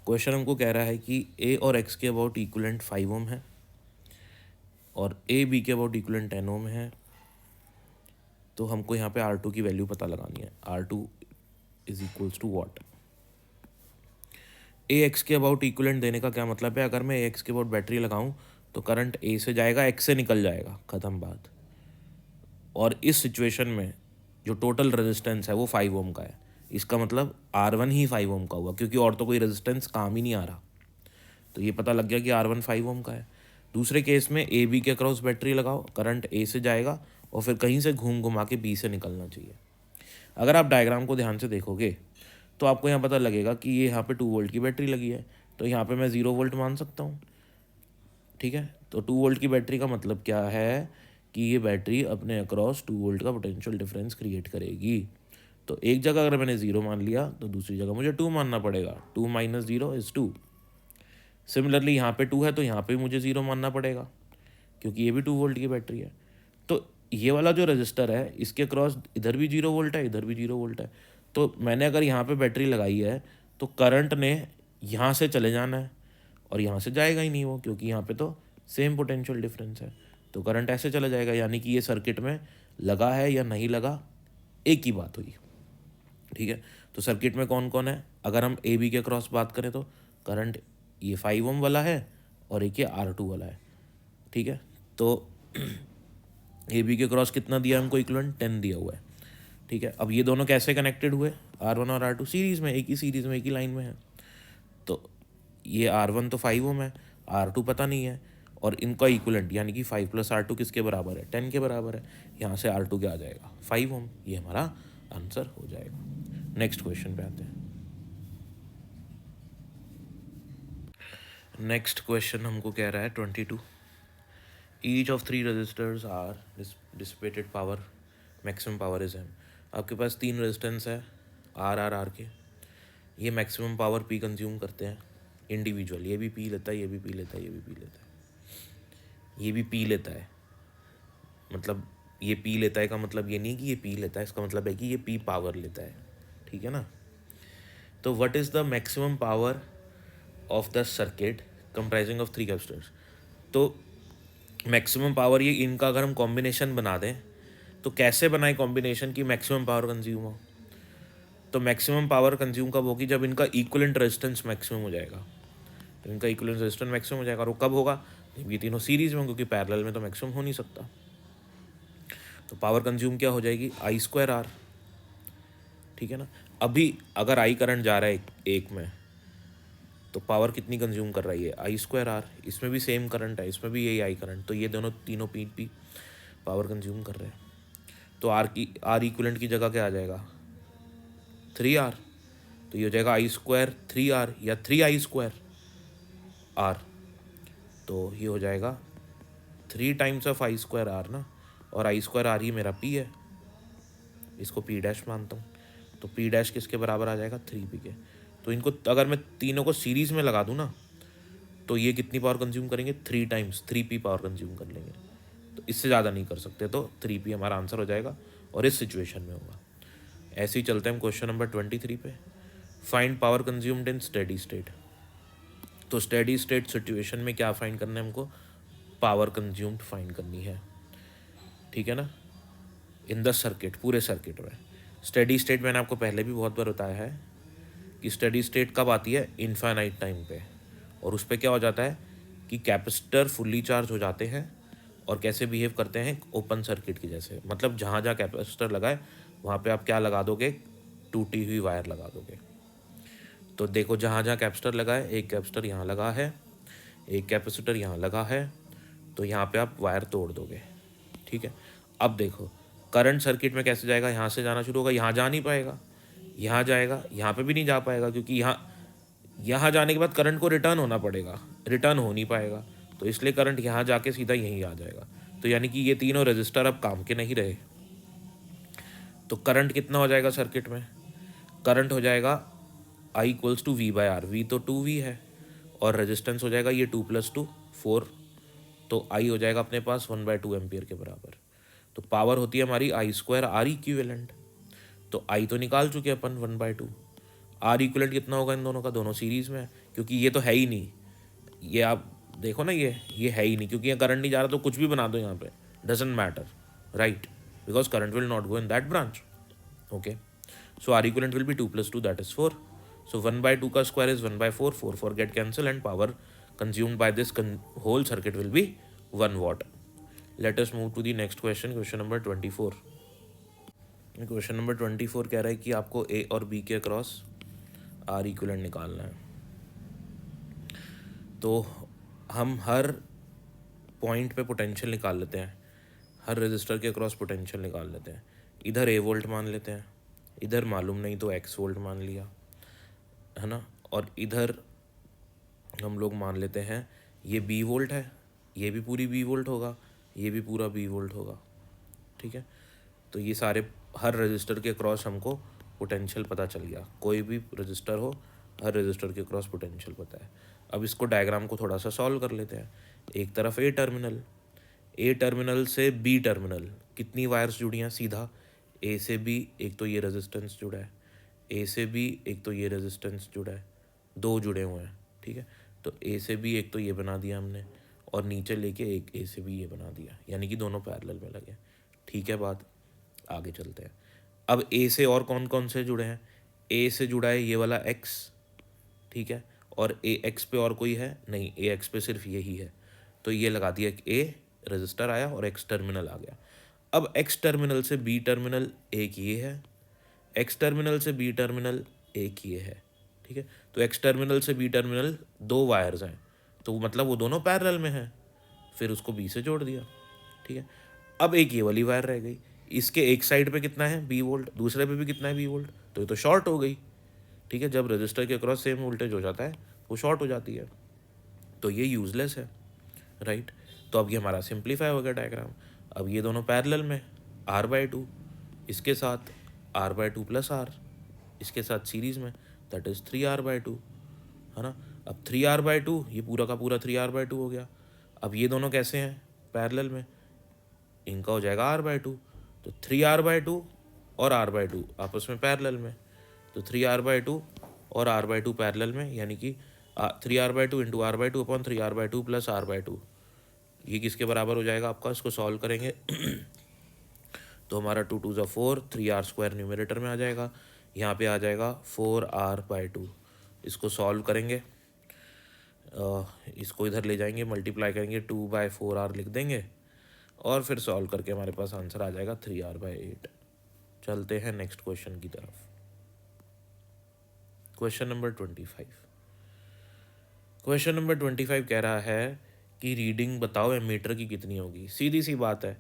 Question हमको कह रहा है कि ए और एक्स के अबाउट इक्वलेंट 5 ओम है और ए बी के अबाउट इक्वलेंट 10 ओम है। तो हमको यहाँ पे R2 की वैल्यू पता लगानी है। R2 is equals to what. A X के अबाउट इक्वलेंट देने का क्या मतलब है, अगर मैं एक्स के अबाउट बैटरी लगाऊं तो करंट ए से जाएगा, एक्स से निकल जाएगा, ख़त्म बात। और इस सिचुएशन में जो टोटल रेजिस्टेंस है वो 5 ओम का है। इसका मतलब R1 ही 5 ओम का हुआ, क्योंकि और तो कोई रेजिस्टेंस काम ही नहीं आ रहा। तो ये पता लग गया कि R1 5 ओम का है। दूसरे केस में ए बी के अक्रॉस बैटरी लगाओ, करंट ए से जाएगा और फिर कहीं से घूम घुमा के बी से निकलना चाहिए। अगर आप डायग्राम को ध्यान से देखोगे तो आपको यहाँ पता लगेगा कि ये यहाँ पे 2 वोल्ट की बैटरी लगी है, तो यहाँ पे मैं 0 वोल्ट मान सकता हूँ। ठीक है, तो 2 वोल्ट की बैटरी का मतलब क्या है कि ये बैटरी अपने अक्रॉस 2 वोल्ट का पोटेंशियल डिफरेंस क्रिएट करेगी। तो एक जगह अगर मैंने 0 मान लिया तो दूसरी जगह मुझे 2 मानना पड़ेगा। 2 माइनस 0 इज़ 2। सिमिलरली यहाँ पे 2 है तो यहाँ पे मुझे 0 मानना पड़ेगा, क्योंकि ये भी 2 वोल्ट की बैटरी है। तो ये वाला जो रजिस्टर है इसके क्रॉस इधर भी 0 वोल्ट है, इधर भी 0 वोल्ट है। तो मैंने अगर यहाँ पे बैटरी लगाई है तो करंट ने यहाँ से चले जाना है और यहाँ से जाएगा ही नहीं वो, क्योंकि यहाँ पे तो सेम पोटेंशियल डिफरेंस है। तो करंट ऐसे चला जाएगा, यानी कि ये सर्किट में लगा है या नहीं लगा, एक ही बात हुई। ठीक है, तो सर्किट में कौन कौन है, अगर हम ए बी के क्रॉस बात करें तो करंट ये 5 ओम वाला है और एक ये R2 वाला है। ठीक है, तो ए बी के क्रॉस कितना दिया हमको, इक्विवेलेंट 10 दिया हुआ है। ठीक है, अब ये दोनों कैसे कनेक्टेड हुए, R1 और R2 सीरीज़ में, एक ही सीरीज़ में, एक ही लाइन में है। तो ये R1 तो 5 ओम है, R2 पता नहीं है, और इनका इक्विवेलेंट यानी कि 5 + R2 किसके बराबर है, 10 के बराबर है। यहाँ से R2 क्या आ जाएगा, 5 ओम। ये हमारा आंसर हो जाएगा। नेक्स्ट क्वेश्चन पे आते हैं। नेक्स्ट क्वेश्चन हमको कह रहा है 22। Each of 3 resistors are dissipated power, maximum power is M. आपके पास 3 रेजिस्टेंस है आर के, ये मैक्सिमम पावर पी कंज्यूम करते हैं इंडिविजुअल। ये भी पी लेता है, ये भी पी लेता है, ये भी पी लेता है, ये भी पी लेता है। मतलब ये पी लेता है का मतलब ये नहीं कि ये पी लेता है, इसका मतलब है कि ये पी पावर लेता है। ठीक है ना। तो what is the maximum power of the circuit comprising of 3 capacitors. तो मैक्सिमम पावर, ये इनका अगर हम कॉम्बिनेशन बना दें तो कैसे बनाए कॉम्बिनेशन की मैक्सिमम पावर कंज्यूम हो। तो मैक्सिमम पावर कंज्यूम कब होगी, जब इनका इक्विवेलेंट रेजिस्टेंस मैक्सिमम हो जाएगा। तो इनका इक्विवेलेंट रेजिस्टेंस मैक्सिमम हो जाएगा, और वो कब होगा, जब ये तीनों सीरीज में, क्योंकि पैरेलल में तो मैक्सिमम हो नहीं सकता। तो पावर कंज्यूम क्या हो जाएगी, I²R। ठीक है ना। अभी अगर आई करंट जा रहा है एक में, तो पावर कितनी कंज्यूम कर रही है, I²R। इसमें भी सेम करंट है, इसमें भी यही आई करंट, तो ये दोनों तीनों पी पावर कंज्यूम कर रहे हैं। तो आर इक्विवेलेंट की जगह क्या आ जाएगा, 3R। तो ये हो जाएगा I² 3R या 3I²R। तो ये हो जाएगा 3 टाइम्स ऑफ I²R ना, और I²R ही मेरा P है, इसको P' मानता हूँ। तो P' किसके बराबर आ जाएगा, 3P के। तो इनको अगर मैं तीनों को सीरीज़ में लगा दूँ ना, तो ये कितनी पावर कंज्यूम करेंगे, 3 टाइम्स 3P पावर कंज्यूम कर लेंगे। तो इससे ज़्यादा नहीं कर सकते, तो 3P हमारा आंसर हो जाएगा, और इस सिचुएशन में होगा। ऐसे ही चलते हैं हम क्वेश्चन नंबर 23 पे। फाइंड पावर कंज्यूम्ड इन स्टेडी स्टेट। तो स्टेडी स्टेट सिचुएशन में क्या फाइंड करना है हमको, पावर कंज्यूम्ड फाइंड करनी है। ठीक है ना, इन द सर्किट, पूरे सर्किट में। स्टेडी स्टेट मैंने आपको पहले भी बहुत बार बताया है कि स्टेडी स्टेट कब आती है, इनफाइनाइट टाइम पे। और उस पर क्या हो जाता है कि कैपेसिटर फुल्ली चार्ज हो जाते हैं और कैसे बिहेव करते हैं, ओपन सर्किट की जैसे। मतलब जहाँ जहाँ कैपेसिटर लगाए वहाँ पे आप क्या लगा दोगे, टूटी हुई वायर लगा दोगे। तो देखो जहाँ जहाँ कैपेसिटर लगा है, एक कैपेसिटर यहाँ लगा है, एक कैपेसिटर यहाँ लगा है, तो यहाँ पे आप वायर तोड़ दोगे। ठीक है, अब देखो करंट सर्किट में कैसे जाएगा, यहाँ से जाना शुरू होगा, यहाँ जा नहीं पाएगा, यहाँ जाएगा, यहाँ पे भी नहीं जा पाएगा, क्योंकि यहाँ जाने के बाद करंट को रिटर्न होना पड़ेगा, रिटर्न हो नहीं पाएगा। तो इसलिए करंट यहाँ जाके सीधा यहीं आ जाएगा। तो यानी कि ये तीनों रजिस्टर अब काम के नहीं रहे। तो करंट कितना हो जाएगा सर्किट में, करंट हो जाएगा I = V/R। V तो 2V है, और रेजिस्टेंस हो जाएगा ये 2 + 2 4। तो I हो जाएगा अपने पास 1/2 एम्पियर के बराबर। तो पावर होती है हमारी I² R इक्विवेलेंट। तो I तो निकाल चुके अपन 1/2, आर इक्वलेंट कितना होगा इन दोनों का, दोनों सीरीज़ में है, क्योंकि ये तो है ही नहीं, ये आप देखो ना, ये है ही नहीं, क्योंकि ये करंट नहीं जा रहा, तो कुछ भी बना दो यहाँ पे, doesn't matter, right, because current will not go in that branch. Okay, so R equivalent will be 2 + 2, that is 4. So 1/2 का square is 1/4, 4 get cancel and power consumed by this whole circuit will be 1 watt. Let us move to the next question, question number 24. Question number 24 कह रहा है कि आपको ए और B के across are equivalent निकालना है. तो हम हर पॉइंट पे पोटेंशियल निकाल लेते हैं, हर रजिस्टर के अक्रॉस पोटेंशियल निकाल लेते हैं. इधर ए वोल्ट मान लेते हैं, इधर मालूम नहीं तो एक्स वोल्ट मान लिया, है ना, और इधर हम लोग मान लेते हैं ये बी वोल्ट है, ये भी पूरी बी वोल्ट होगा, ये भी पूरा बी वोल्ट होगा. ठीक है, तो ये सारे हर रजिस्टर के क्रॉस हमको पोटेंशियल पता चल गया. कोई भी रजिस्टर हो, हर रजिस्टर के क्रॉस पोटेंशियल पता है. अब इसको डायग्राम को थोड़ा सा सॉल्व कर लेते हैं. एक तरफ ए टर्मिनल से बी टर्मिनल कितनी वायर्स जुड़ी हैं, सीधा ए से बी एक तो ये रेजिस्टेंस जुड़ा है, ए से बी एक तो ये रेजिस्टेंस जुड़ा है, दो जुड़े हुए हैं. ठीक है, तो ए से बी एक तो ये बना दिया हमने, और नीचे लेके एक ए से बी ये बना दिया, यानी कि दोनों पैरेलल में लगे. ठीक है, बात आगे चलते हैं. अब ए से और कौन कौन से जुड़े हैं, ए से जुड़ा है ये वाला एक्स, ठीक है, और ए एक्स पे और कोई है नहीं, ए एक्स पे सिर्फ यही है, तो ये लगा दिया कि ए रजिस्टर आया और एक्स टर्मिनल आ गया. अब एक्स टर्मिनल से बी टर्मिनल एक ये है, एक्स टर्मिनल से बी टर्मिनल एक ये है. ठीक है, तो एक्स टर्मिनल से बी टर्मिनल दो वायर्स हैं, तो मतलब वो दोनों पैरेलल में हैं, फिर उसको बी से जोड़ दिया. ठीक है, अब एक ये वाली वायर रह गई, इसके एक साइड पे कितना है बी वोल्ट, दूसरे पे भी कितना है बी वोल्ट, तो ये तो शॉर्ट हो गई. ठीक है, जब रजिस्टर के अक्रॉस सेम वोल्टेज हो जाता है वो शॉर्ट हो जाती है, तो ये यूजलेस है, राइट. तो अब ये हमारा सिंप्लीफाई हो गया डायग्राम. अब ये दोनों पैरेलल में, R/2 इसके साथ R/2 + R इसके साथ सीरीज़ में, दैट इज़ 3R/2, है ना. अब 3R/2 ये पूरा का पूरा 3R/2 हो गया. अब ये दोनों कैसे हैं पैरेलल में, इनका हो जाएगा R/2, तो 3R/2 और R/2 आपस में पैरेलल में, तो 3R/2 और R/2 पैरेलल में, यानी कि 3R/2 × R/2 upon 3R/2 + R/2, ये किसके बराबर हो जाएगा आपका, इसको सॉल्व करेंगे तो हमारा 2 × 2 = 4, 3R² न्यूमरेटर में आ जाएगा, यहाँ पे आ जाएगा 4R/2. इसको सॉल्व करेंगे, इसको इधर ले जाएंगे, मल्टीप्लाई करेंगे, 2/4R लिख देंगे, और फिर सॉल्व करके हमारे पास आंसर आ जाएगा 3R/8. चलते हैं नेक्स्ट क्वेश्चन की तरफ. Question number 25. क्वेश्चन नंबर 25 कह रहा है कि रीडिंग बताओ एमीटर की कितनी होगी. सीधी सी बात है,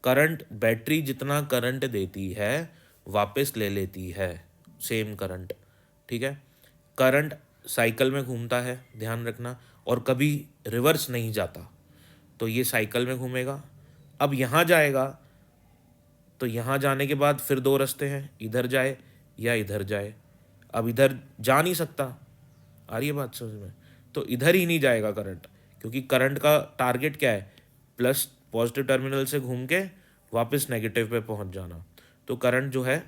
करंट, बैटरी जितना करंट देती है वापस ले लेती है, सेम करंट. ठीक है, करंट साइकिल में घूमता है, ध्यान रखना, और कभी रिवर्स नहीं जाता, तो ये साइकिल में घूमेगा. अब यहाँ जाएगा, तो यहाँ जाने के बाद फिर दो रास्ते हैं, इधर जाए या इधर जाए. अब इधर जा नहीं सकता, आ रही है बात समझ में, तो इधर ही नहीं जाएगा करंट, क्योंकि करंट का टारगेट क्या है, प्लस पॉजिटिव टर्मिनल से घूम के वापस नेगेटिव पे पहुंच जाना. तो करंट जो है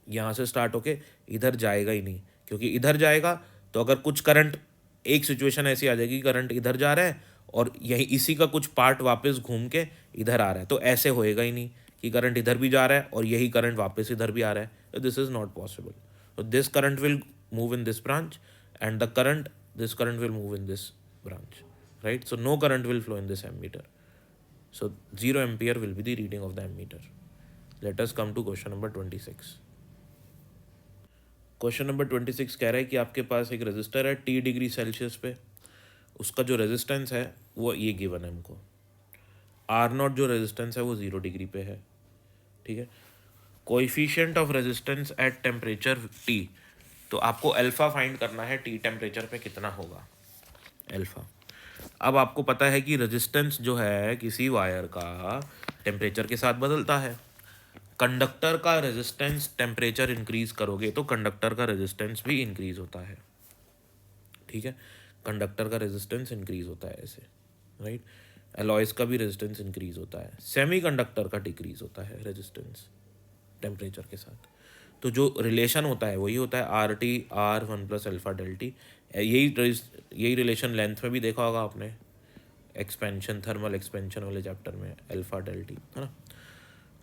यहाँ से स्टार्ट होके इधर जाएगा ही नहीं, क्योंकि इधर जाएगा तो अगर कुछ करंट, एक सिचुएशन ऐसी आ जाएगी करंट इधर जा रहा है और यही इसी का कुछ पार्ट वापस घूम के इधर आ रहा है, तो ऐसे होएगा ही नहीं कि करंट इधर भी जा रहा है और यही करंट वापस इधर भी आ रहा है. This is not possible. So this current will move in this branch, and this current will move in this branch, right? So no current will flow in this ammeter. So 0 ampere will be the reading of the ammeter. Let us come to question number 26. Question number 26 कह रहा है कि आपके पास एक register है T degree Celsius पे, उसका जो रेजिस्टेंस है वो ये गिवन है हमको. R0 जो रेजिस्टेंस है वो 0 डिग्री पे है. ठीक है, coefficient of resistance at temperature T, तो आपको अल्फ़ा फाइंड करना है T टेम्परेचर पे कितना होगा, अल्फ़ा. अब आपको पता है कि रेजिस्टेंस जो है किसी वायर का टेम्परेचर के साथ बदलता है. कंडक्टर का रेजिस्टेंस टेम्परेचर इंक्रीज करोगे तो कंडक्टर का रेजिस्टेंस भी इंक्रीज होता है. ठीक है, कंडक्टर का रेजिस्टेंस इंक्रीज होता है ऐसे, राइट. अलॉयज़ का भी रेजिस्टेंस इंक्रीज होता है, सेमी कंडक्टर का डिक्रीज होता है रेजिस्टेंस टेम्परेचर के साथ. तो जो रिलेशन होता है वही होता है R T R one plus alpha del T. यही रिलेशन लेंथ में भी देखा होगा आपने, एक्सपेंशन, थर्मल एक्सपेंशन वाले चैप्टर में, अल्फा डेल टी, है ना।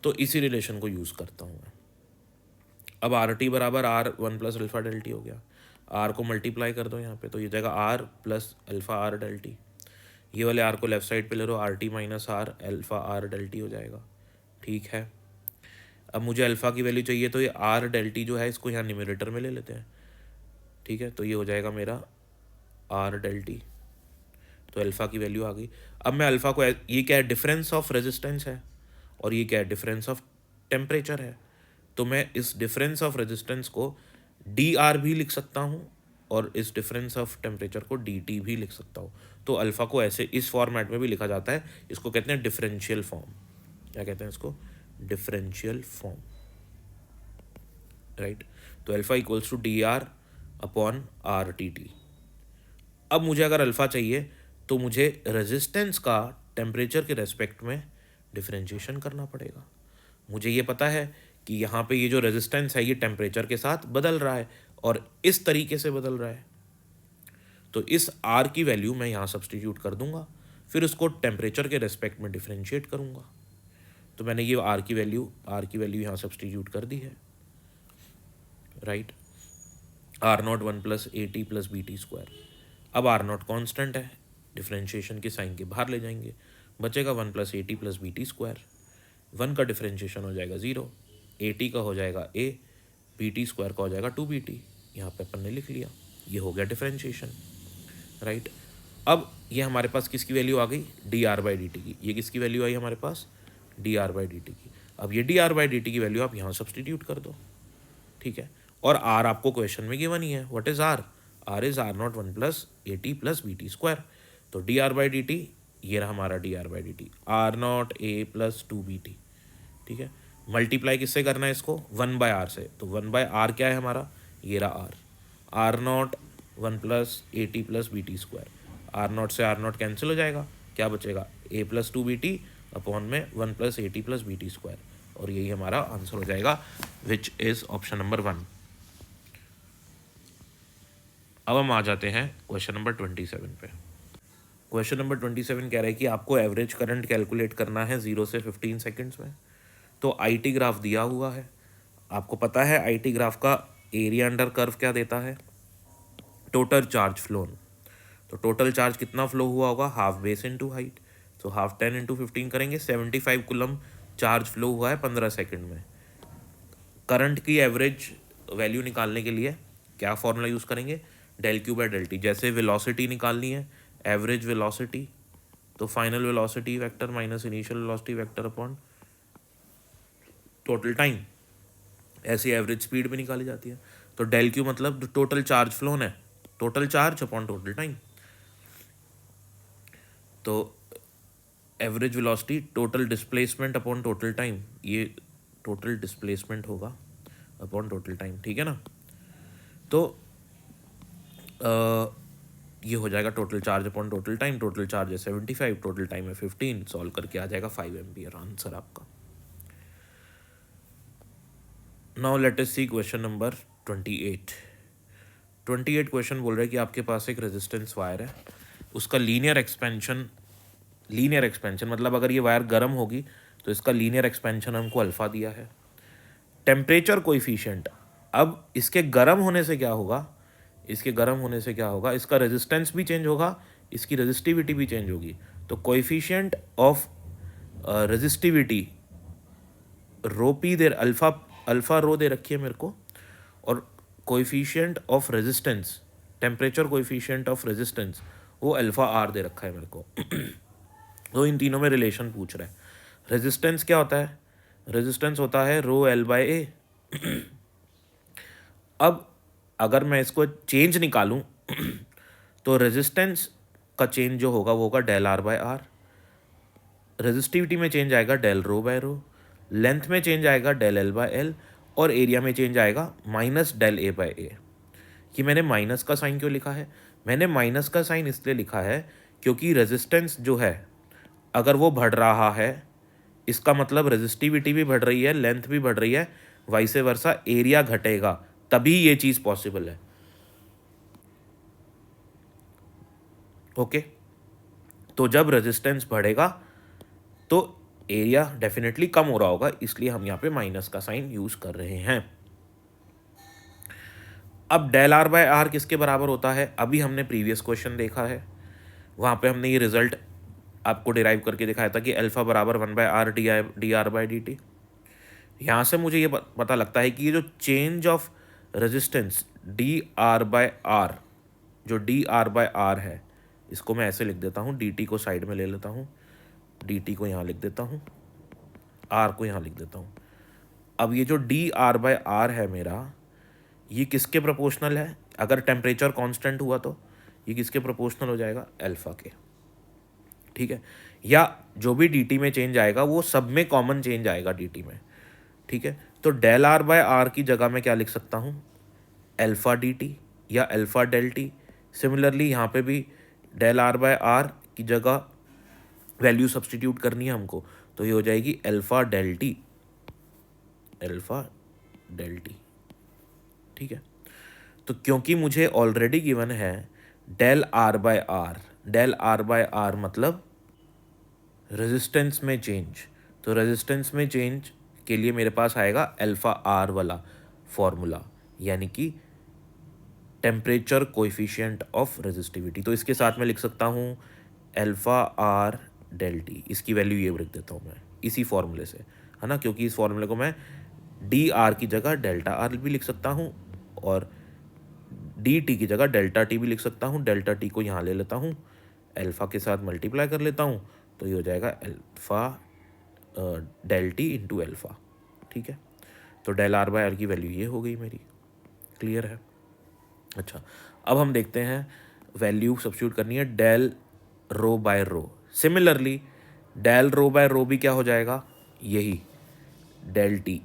तो इसी रिलेशन को यूज़ करता हूँ मैं। अब आर टी बराबर R one plus alpha del T हो गया, आर को मल्टीप्लाई कर दो यहाँ पे, तो ये जाएगा R plus alpha R del T. ये वाले आर को लेफ्ट साइड पे ले लो, R T minus R alpha R del T हो जाएगा, ठीक है। अब मुझे अल्फ़ा की वैल्यू चाहिए, तो ये आर डेल टी जो है इसको यहाँ न्यूमरेटर में ले लेते हैं, ठीक है। तो ये हो जाएगा मेरा आर डेल टी, तो अल्फ़ा की वैल्यू आ गई। अब मैं अल्फ़ा को, ये क्या है, डिफरेंस ऑफ रेजिस्टेंस है, और ये क्या है, डिफरेंस ऑफ टेम्परेचर है। तो मैं इस डिफरेंस ऑफ रेजिस्टेंस को डी आर भी लिख सकता हूँ, और इस डिफरेंस ऑफ टेम्परेचर को डी टी भी लिख सकता हूँ। तो अल्फ़ा को ऐसे इस फॉर्मेट में भी लिखा जाता है, इसको कहते हैं डिफरेंशियल फॉर्म। क्या कहते हैं इसको? Differential form, right. तो alpha equals to D R upon R T T. अब मुझे अगर अल्फ़ा चाहिए तो मुझे रेजिस्टेंस का टेम्परेचर के रेस्पेक्ट में डिफरेंशिएशन करना पड़ेगा। मुझे ये पता है कि यहाँ पे ये जो रेजिस्टेंस है ये टेम्परेचर के साथ बदल रहा है, और इस तरीके से बदल रहा है। तो इस आर की वैल्यू मैं यहाँ सब्सटीट्यूट कर दूंगा, फिर उसको टेम्परेचर के रेस्पेक्ट में डिफरेंशिएट करूँगा। तो मैंने ये आर की वैल्यू यहाँ सब्सटीट्यूट कर दी है, right. R not one plus A T plus B T square. अब आर नॉट कॉन्स्टेंट है, डिफरेंशिएशन के साइन के बाहर ले जाएंगे, बचेगा one plus A T plus B T square. One का डिफरेंशिएशन हो जाएगा ज़ीरो, ए टी का हो जाएगा ए, बी टी स्क्वायर का हो जाएगा टू बी टी। यहाँ पे अपन ने लिख लिया, ये हो गया डिफरेंशिएशन, राइट। अब ये हमारे पास किसकी वैल्यू आ गई? D R by D T की। ये किसकी वैल्यू आई हमारे पास? D R by D T की। अब ये D R by D T की वैल्यू आप यहाँ सब्सटीट्यूट कर दो, ठीक है। और आर आपको क्वेश्चन में गिवन ही है, what is R? R is R not one plus A T plus B T square. तो D R by D T, ये रहा हमारा D R by D T, R naught A plus two B T, ठीक है। Multiply किससे करना है इसको? वन बाय आर से। तो वन बाय आर क्या है हमारा? ये रहा R, R not one plus A T plus B T square. R naught से आर नॉट कैंसिल हो जाएगा, क्या बचेगा? A plus two B T upon में one plus A T plus B T square, और यही हमारा आंसर हो जाएगा, विच इज ऑप्शन नंबर 1। अब हम आ जाते हैं क्वेश्चन नंबर 27 पे। क्वेश्चन नंबर 27 कह रहा है कि आपको एवरेज करंट कैलकुलेट करना है 0 से 15 सेकंड्स में। तो आईटी ग्राफ दिया हुआ है, आपको पता है आईटी ग्राफ का एरिया अंडर कर्व क्या देता है? Total charge phloem. तो टोटल चार्ज कितना फ्लो हुआ होगा? Half base into height. तो हाफ 10 इंटू 15 करेंगे, 75 कुलम चार्ज फ्लो हुआ है 15 सेकंड में। करंट की एवरेज वैल्यू निकालने के लिए क्या फॉर्मूला यूज़ करेंगे? Del Q by del T. जैसे वेलोसिटी निकालनी है, एवरेज वेलोसिटी, तो final velocity vector minus initial velocity vector upon total time. ऐसी एवरेज स्पीड भी निकाली जाती है। तो डेल क्यू मतलब जो टोटल चार्ज फ्लोन है, total charge upon total time. तो average velocity total displacement upon total time, ये टोटल डिस्प्लेसमेंट होगा अपॉन टोटल टाइम, ठीक है ना। तो ये हो जाएगा total charge upon total time. Total charge है 75, टोटल टाइम है 15, सॉल्व करके आ जाएगा 5 एम्पियर आंसर आपका। नाउ लेट अस सी क्वेश्चन नंबर 28। 28 क्वेश्चन बोल रहा है कि आपके पास एक रेजिस्टेंस वायर है, उसका लीनियर एक्सपेंशन मतलब अगर ये वायर गर्म होगी तो इसका लीनियर एक्सपेंशन हमको अल्फा दिया है। टेम्परेचर कोएफिशिएंट, अब इसके गर्म होने से क्या होगा? इसका रेजिस्टेंस भी चेंज होगा, इसकी रेजिस्टिविटी भी चेंज होगी। तो coefficient of resistivity rho P दे, अल्फा रो दे रखी है मेरे को, और coefficient of resistance, temperature coefficient of resistance, वो अल्फा आर दे रखा है मेरे को। तो इन तीनों में रिलेशन पूछ रहा है। रेजिस्टेंस क्या होता है? रेजिस्टेंस होता है रो एल बाय ए। अब अगर मैं इसको चेंज निकालूं तो रेजिस्टेंस का चेंज जो होगा वो होगा del R by R, resistivity में चेंज आएगा del rho by rho, length में चेंज आएगा डेल एल बाय एल, और एरिया में चेंज आएगा minus del A by A. कि मैंने माइनस का साइन क्यों लिखा है? मैंने माइनस का साइन इसलिए लिखा है क्योंकि रेजिस्टेंस जो है अगर वो बढ़ रहा है, इसका मतलब रेजिस्टिविटी भी बढ़ रही है, लेंथ भी बढ़ रही है, वाइसे वर्सा एरिया घटेगा, तभी ये चीज़ पॉसिबल है। ओके, तो जब रेजिस्टेंस बढ़ेगा तो एरिया डेफिनेटली कम हो रहा होगा, इसलिए हम यहाँ पे माइनस का साइन यूज़ कर रहे हैं। अब डेल आर बाय आर किसके बराबर होता है? अभी हमने प्रीवियस क्वेश्चन देखा है, वहाँ पे हमने ये रिजल्ट आपको डिराइव करके दिखाया था कि अल्फा बराबर 1/r D R by D T. यहाँ से मुझे ये पता लगता है कि ये जो change of resistance D R by R, जो डी आर बाय आर है, इसको मैं ऐसे लिख देता हूँ, डी टी को साइड में ले लेता हूँ, डी टी को यहाँ लिख देता हूँ, आर को यहाँ लिख देता हूँ। अब ये जो डी आर बाय आर है मेरा, ये किसके प्रोपोर्शनल है? अगर टेम्परेचर कांस्टेंट हुआ तो ये किसके प्रोपोर्शनल हो जाएगा? अल्फा के। ठीक है, या जो भी डी में चेंज आएगा वो सब में कॉमन चेंज आएगा डी में। ठीक है, तो डेल आर बाय आर की जगह मैं क्या लिख सकता हूँ? अल्फा डी या अल्फा डेल टी। सिमिलरली यहाँ पे भी डेल आर बाय आर की जगह वैल्यू सब्सटीट्यूट करनी है हमको, तो ये हो जाएगी alpha del T, alpha del T. ठीक है, तो क्योंकि मुझे ऑलरेडी गिवन है del R by R, del R by R मतलब रेजिस्टेंस में चेंज, तो रेजिस्टेंस में चेंज के लिए मेरे पास आएगा अल्फा आर वाला फॉर्मूला, यानी कि टेम्परेचर कोएफिशिएंट ऑफ रेजिस्टिविटी। तो इसके साथ में लिख सकता हूँ अल्फा आर डेल टी, इसकी वैल्यू ये रख देता हूँ मैं इसी फॉर्मूले से, है ना, क्योंकि इस फॉर्मूले को मैं डी आर की जगह डेल्टा आर भी लिख सकता हूँ और डी टी की जगह डेल्टा टी भी लिख सकता हूँ। डेल्टा टी को यहाँ ले लेता हूँ, अल्फ़ा के साथ मल्टीप्लाई कर लेता हूँ, तो ये हो जाएगा alpha del T into alpha. ठीक है, तो डेल आर बाय आर की वैल्यू ये हो गई मेरी। क्लियर है? अच्छा, अब हम देखते हैं वैल्यू सब्स्टिट्यूट करनी है del rho by rho. Similarly del rho by rho भी क्या हो जाएगा? यही del T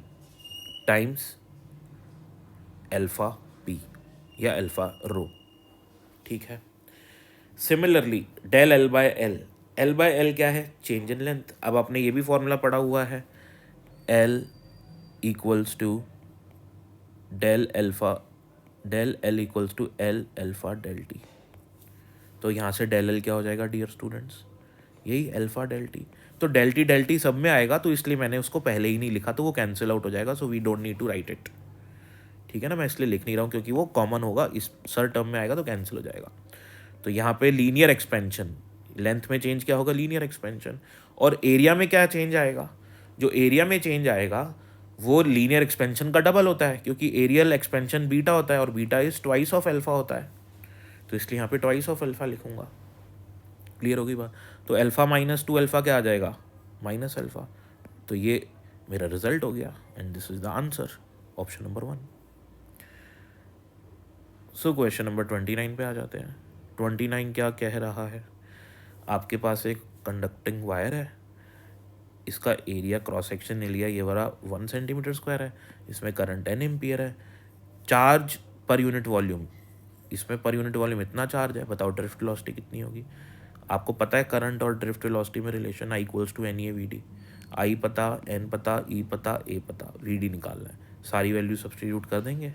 times alpha P या अल्फ़ा रो। ठीक है, similarly del L by L, L by L क्या है? Change in length. अब आपने ये भी फॉर्मूला पढ़ा हुआ है, L equals to del alpha, del L equals to L alpha del T. तो यहाँ से डेल एल क्या हो जाएगा डियर स्टूडेंट्स? यही अल्फा डेल टी सब में आएगा, तो इसलिए मैंने उसको पहले ही नहीं लिखा, तो वो कैंसिल आउट हो जाएगा, so we don't need to write it. ठीक है ना, मैं इसलिए लिख नहीं रहा हूँ क्योंकि वो कॉमन होगा, इस सर टर्म में आएगा तो कैंसिल हो जाएगा। तो यहाँ पे लीनियर एक्सपेंशन, लेंथ में चेंज क्या होगा? Linear expansion. और एरिया में क्या चेंज आएगा? जो एरिया में चेंज आएगा वो लीनियर एक्सपेंशन का डबल होता है, क्योंकि एरियल एक्सपेंशन बीटा होता है और beta is twice of alpha होता है, तो इसलिए यहाँ पे ट्वाइस ऑफ अल्फा लिखूंगा। क्लियर होगी बात? तो अल्फा माइनस टू अल्फा क्या आ जाएगा? Minus alpha. तो ये मेरा रिजल्ट हो गया and this is the answer, option number 1। So question number 29 पे आ जाते हैं। 29 क्या कह रहा है? आपके पास एक कंडक्टिंग वायर है, इसका एरिया क्रॉस सेक्शन एरिया ये वाला 1 सेंटीमीटर स्क्वायर है, इसमें करंट 10 एम्पियर है, चार्ज पर यूनिट वॉल्यूम, इसमें पर यूनिट वॉल्यूम इतना चार्ज है, बताओ ड्रिफ्ट वेलोसिटी कितनी होगी? आपको पता है करंट और ड्रिफ्ट वेलोसिटी में relation I equals to N A V D, I पता, एन पता, ई पता, ए पता, वी डी निकालना है। सारी वैल्यू सब्सटीट्यूट कर देंगे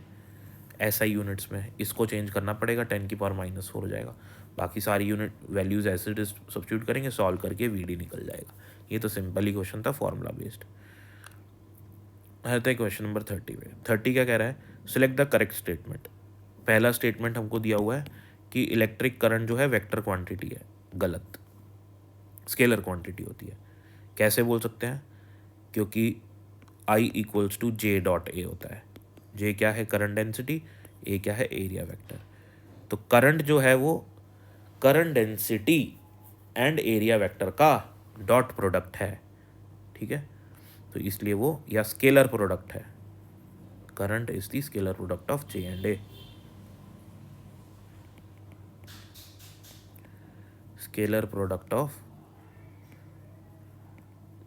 एसआई यूनिट्स में, इसको चेंज करना पड़ेगा, 10⁻⁻4 हो जाएगा, बाकी सारी यूनिट वैल्यूज ऐसे सब्स्टिट्यूट करेंगे, सॉल्व करके वीडी निकल जाएगा। ये तो सिंपल ही क्वेश्चन था, फॉर्मूला बेस्ड। है क्वेश्चन नंबर 30 में। 30 क्या कह रहा है? Select the correct statement. पहला स्टेटमेंट हमको दिया हुआ है कि इलेक्ट्रिक करंट जो है वेक्टर क्वांटिटी है, गलत, स्केलर क्वांटिटी होती है। कैसे बोल सकते हैं? क्योंकि I equals to J dot A होता है। जे क्या है? करंट डेंसिटी, ए क्या है? Area vector. तो करंट जो है वो current density and area vector का डॉट प्रोडक्ट है। ठीक है, तो इसलिए वो या स्केलर प्रोडक्ट है। Current is the scalar product of J and A, scalar product of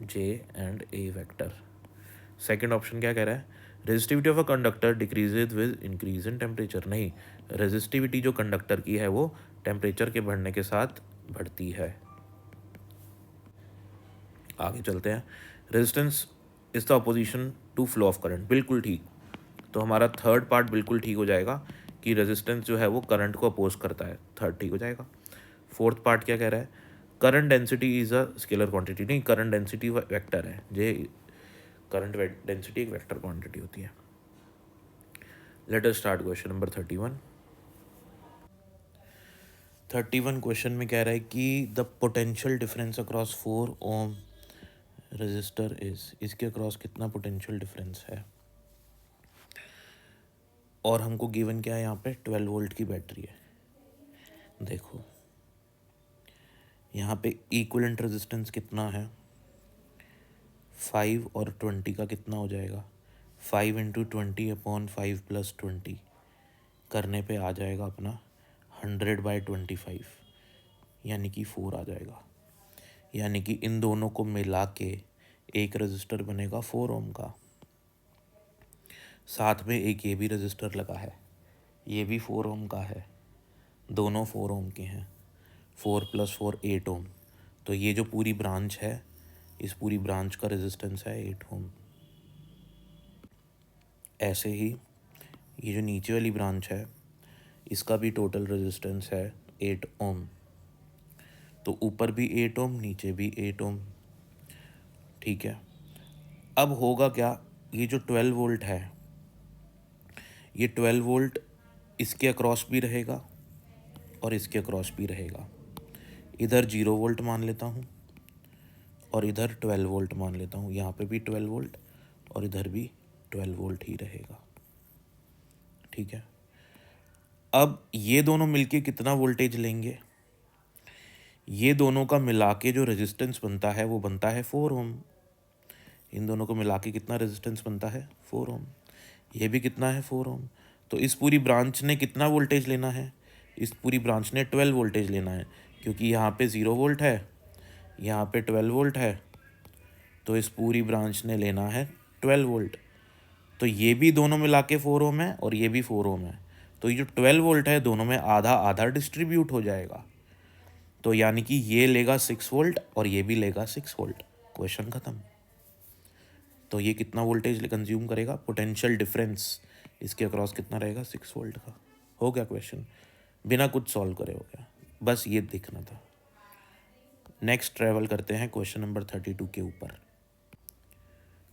J and A vector. Second option क्या कह रहा है? Resistivity of a conductor decreases with increase in temperature. नहीं, रेजिस्टिविटी जो कंडक्टर की है वो टेम्परेचर के बढ़ने के साथ बढ़ती है। आगे चलते हैं। Resistance is the opposition to flow of current. बिल्कुल ठीक। तो हमारा थर्ड पार्ट बिल्कुल ठीक हो जाएगा कि रेजिस्टेंस जो है वो करंट को अपोज करता है, थर्ड ठीक हो जाएगा। फोर्थ पार्ट क्या कह रहा है, current density is a scalar quantity. नहीं, करंट डेंसिटी वेक्टर है, ये करंट डेंसिटी एक वेक्टर क्वांटिटी होती है। Let us start question number 31। 31 question में कह रहा है कि the potential difference across 4 ohm resistor is, इसके अक्रॉस कितना पोटेंशियल डिफरेंस है, और हमको गिवन क्या है, यहाँ पे 12 वोल्ट की बैटरी है। देखो यहाँ पे इक्विवेलेंट रेजिस्टेंस कितना है, 5 और 20 का कितना हो जाएगा, 5 इंटू 20/5 प्लस 20 करने पे आ जाएगा अपना 100/25, यानी कि 4 आ जाएगा। यानी कि इन दोनों को मिला के एक रजिस्टर बनेगा 4 ओम का। साथ में एक ये भी रजिस्टर लगा है, ये भी 4 ओम का है, दोनों 4 ओम के हैं। 4 + 4 8 ओम। तो ये जो पूरी ब्रांच है, इस पूरी ब्रांच का रेजिस्टेंस है 8 ओम। ऐसे ही ये जो नीचे वाली ब्रांच है, इसका भी टोटल रेजिस्टेंस है 8 ओम। तो ऊपर भी 8 ओम, नीचे भी 8 ओम। ठीक है। अब होगा क्या, ये जो 12 वोल्ट है, ये 12 वोल्ट इसके अक्रॉस भी रहेगा और इसके अक्रॉस भी रहेगा। इधर 0 वोल्ट मान लेता हूँ और इधर 12 वोल्ट मान लेता हूँ। यहाँ पे भी 12 वोल्ट और इधर भी 12 वोल्ट ही रहेगा। ठीक है। अब ये दोनों मिलके कितना वोल्टेज लेंगे, ये दोनों का मिला के जो रेजिस्टेंस बनता है वो बनता है 4 ओम। इन दोनों को मिला के कितना रेजिस्टेंस बनता है, 4 ओम। ये भी कितना है, 4 ओम। तो इस पूरी ब्रांच ने कितना वोल्टेज लेना है, इस पूरी ब्रांच ने 12 वोल्टेज लेना है, क्योंकि यहाँ पे 0 वोल्ट है, यहाँ पे 12 वोल्ट है। तो इस पूरी ब्रांच ने लेना है 12 वोल्ट। तो ये भी दोनों मिला के 4 ओम है और ये भी 4 ओम है। तो ये जो 12 वोल्ट है दोनों में आधा आधा डिस्ट्रीब्यूट हो जाएगा। तो यानी कि ये लेगा 6 वोल्ट और ये भी लेगा 6 वोल्ट। क्वेश्चन ख़त्म। तो ये कितना वोल्टेज कंज्यूम करेगा, पोटेंशियल डिफरेंस इसके अक्रॉस कितना रहेगा, 6 वोल्ट का। हो गया क्वेश्चन, बिना कुछ सॉल्व करे हो गया, बस ये देखना था। नेक्स्ट ट्रैवल करते हैं क्वेश्चन नंबर 32 के ऊपर।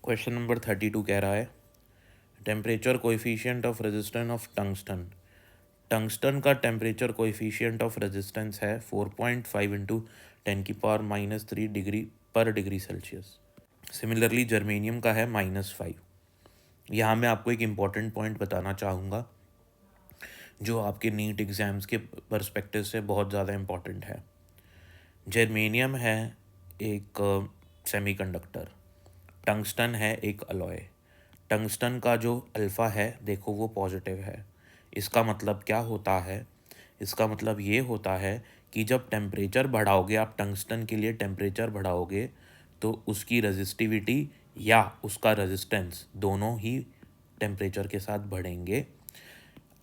क्वेश्चन नंबर 32 कह रहा है temperature coefficient of resistance of tungsten. Tungsten का टेम्परेचर कोएफिशिएंट ऑफ रेजिस्टेंस है 4.5 into 10⁻³ degree Celsius. Similarly germanium का है -5। यहाँ मैं आपको एक इम्पॉर्टेंट पॉइंट बताना चाहूँगा जो आपके नीट एग्ज़ाम्स के पर्सपेक्टिव से बहुत ज़्यादा इम्पॉर्टेंट है। जर्मेनियम है एक सेमीकंडक्टर, टंगस्टन है एक अलॉय। टंगस्टन का जो अल्फ़ा है देखो वो पॉजिटिव है। इसका मतलब क्या होता है, इसका मतलब ये होता है कि जब टेम्परेचर बढ़ाओगे आप, टंगस्टन के लिए टेम्परेचर बढ़ाओगे तो उसकी रेजिस्टिविटी या उसका रेजिस्टेंस दोनों ही टेम्परेचर के साथ बढ़ेंगे।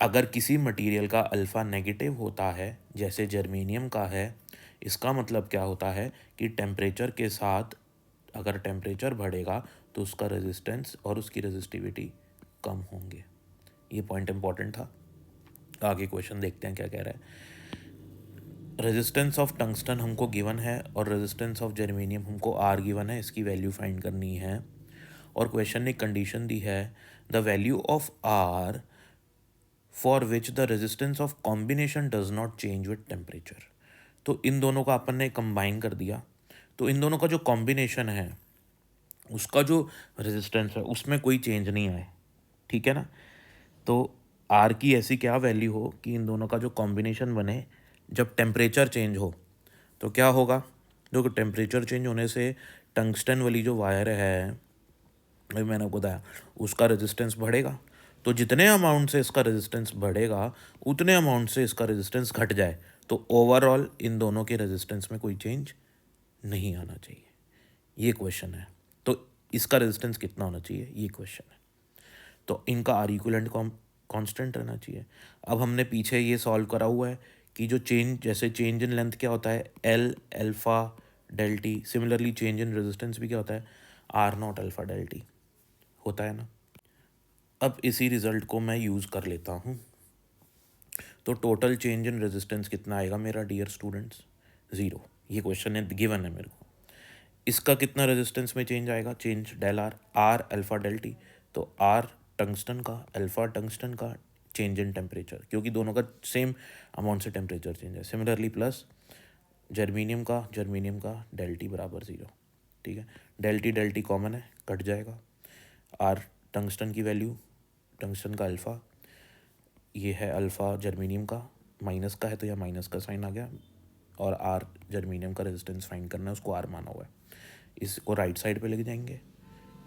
अगर किसी मटेरियल का अल्फ़ा नेगेटिव होता है जैसे जर्मेनियम का है, इसका मतलब क्या होता है कि टेम्परेचर के साथ अगर टेम्परेचर बढ़ेगा तो उसका रेजिस्टेंस और उसकी रेजिस्टिविटी कम होंगे। ये पॉइंट इम्पॉर्टेंट था। आगे क्वेश्चन देखते हैं क्या कह रहा है। रेजिस्टेंस ऑफ टंगस्टन हमको गिवन है और रेजिस्टेंस ऑफ जर्मेनियम हमको आर गिवन है, इसकी वैल्यू फाइंड करनी है। और क्वेश्चन ने कंडीशन दी है the value of R for which the resistance of combination does not change with temperature. तो इन दोनों का अपन ने कंबाइन कर दिया, तो इन दोनों का जो कॉम्बिनेशन है उसका जो रेजिस्टेंस है उसमें कोई चेंज नहीं आए। ठीक है ना। तो आर की ऐसी क्या वैल्यू हो कि इन दोनों का जो कॉम्बिनेशन बने जब टेम्परेचर चेंज हो तो क्या होगा, जो टेम्परेचर चेंज होने से टंगस्टन वाली जो वायर है, अभी मैंने आपको बताया, उसका रेजिस्टेंस बढ़ेगा। तो जितने अमाउंट से इसका रेजिस्टेंस बढ़ेगा उतने अमाउंट से इसका रेजिस्टेंस घट जाए, तो ओवरऑल इन दोनों के रेजिस्टेंस में कोई चेंज नहीं आना चाहिए। ये क्वेश्चन है। तो इसका रेजिस्टेंस कितना होना चाहिए, ये क्वेश्चन है। तो इनका आर इक्विवेलेंट कांस्टेंट रहना चाहिए। अब हमने पीछे ये सॉल्व करा हुआ है कि जो चेंज, जैसे चेंज इन लेंथ क्या होता है, L alpha del T, similarly change in resistance भी क्या होता है, R naught alpha del T, होता है ना। अब इसी रिजल्ट को मैं यूज़ कर लेता हूँ, तो टोटल चेंज इन रेजिस्टेंस कितना आएगा मेरा डियर स्टूडेंट्स? 0। ये क्वेश्चन है, गिवन है मेरे को। इसका कितना रेजिस्टेंस में चेंज आएगा? Change del R, R alpha del T, तो आर टंगस्टन का, अल्फा टंगस्टन का, चेंज इन टेम्परेचर, क्योंकि दोनों का सेम अमाउंट से टेम्परेचर चेंज है। सिमिलरली प्लस जर्मीनियम का डेल टी बराबर 0। ठीक है, डेल टी कॉमन है, कट जाएगा। आर टंगस्टन की वैल्यू, टंगस्टन का अल्फ़ा, ये है अल्फ़ा जर्मीनियम का, माइनस का है तो यह माइनस का साइन आ गया। और आर जर्मीनियम का रेजिस्टेंस फाइंड करना है, उसको आर माना हुआ है, इसको राइट साइड पे लेके जाएंगे।